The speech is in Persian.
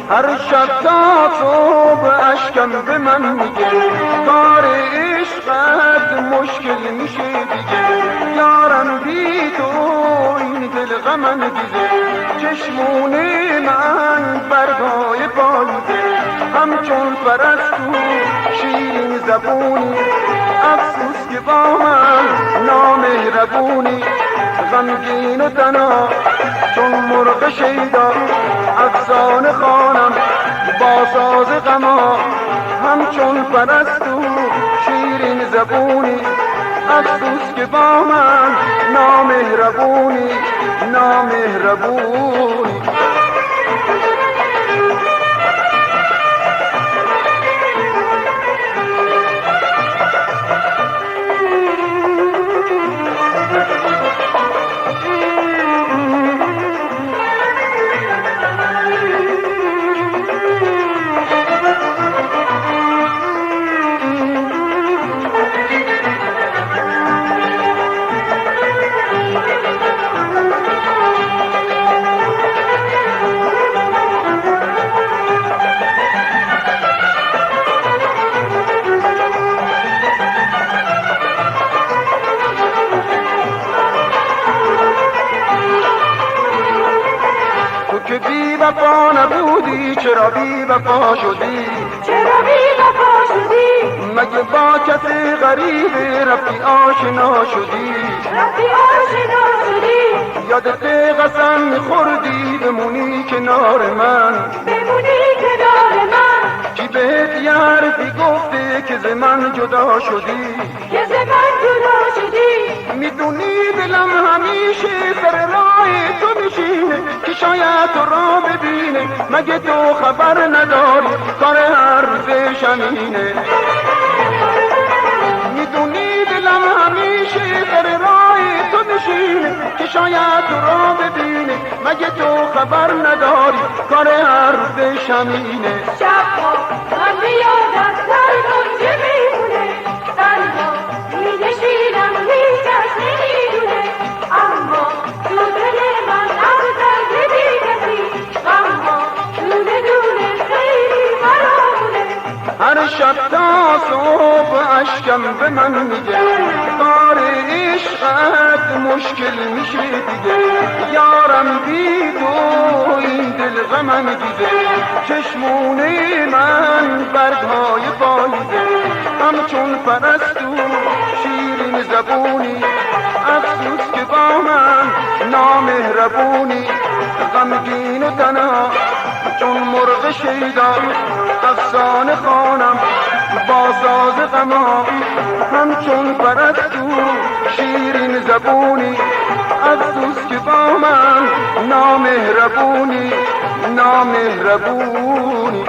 هر شب تا صبح اشکم به من میگه کار عشقت مشکل میشه دیگه. یارم بی تو این دل غمم دیده، چشمون من برگای پاییده، همچون پرستو شیرین زبونی، افسوس که با من نامهربونی. غمگین و تنها چون مرغ شیدا، افسانه خوانم با ساز غما، همچون پرستو شیرین زبونی، افسوس که با من نامهربونی نامهربونی. که بی وفا نبودی چرا بی وفا شدی؟ چرا بی وفا شدی؟ مگه با کسی غریب رفتی آشنا شدی؟ رفتی آشنا شدی؟ یادت قسم میخوردی بمونی کنار من، بمونی کنار من. کی بهت یه حرفی گفته که ز من جدا شدی؟ که ز من جدا شدی؟ میدونی دلم همیشه سر راه تو میشینه، که شاید تو را ببینه، مگه تو خبر نداری کار هر روز شمینه. میدونی دلم همیشه سر راه تو میشینه، که شاید تو را ببینه، مگه تو خبر نداری کار هر روز شمینه. شبها من بیادت در گنجه میمونه، تنها مینشینم هیچ کس نمیدونه، اما تو دل من افزل نمی کسی، غمها دونه دونه خیلی مرامونه. هر شب تا صبح اشکم به من میگه کار عشقت مشکل میشه دیگه. یارم بی تو این دل غمم دیده، چشمونه من برگهای پاییده، همچون پرستو شیرین زبونی، افسوس که با من نامهربونی. غمگین و تنها چون مرغ شیدا، افسانه خوانم با ساز غما، همچون پرستو شیرین زبونی، افسوس که با من نامهربونی نامهربونی.